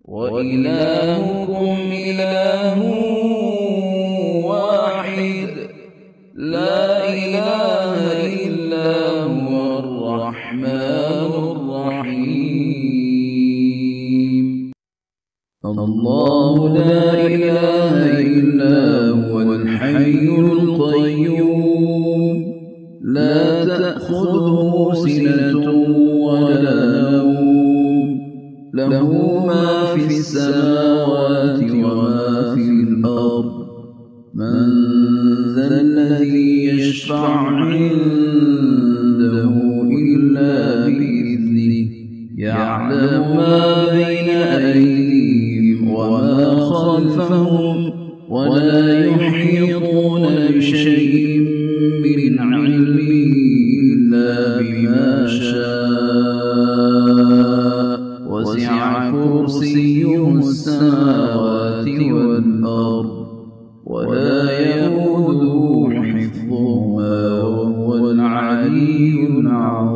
وإلهكم إله واحد لا إله إلا هو الرحمن الرحيم. الله لا إله إلا هو الحي القيوم لا تأخذه سنة ولا نوم له ما في السماوات وما في الأرض من ذا الذي يشفع عنده إلا بإذنه يعلم ما بين أيديهم وما خلفهم ولا يحيطون بشيء من علمه إلا بما شاء وسع كرسيه السماوات والأرض ولا يئوده حفظهما وهو العلي العظيم.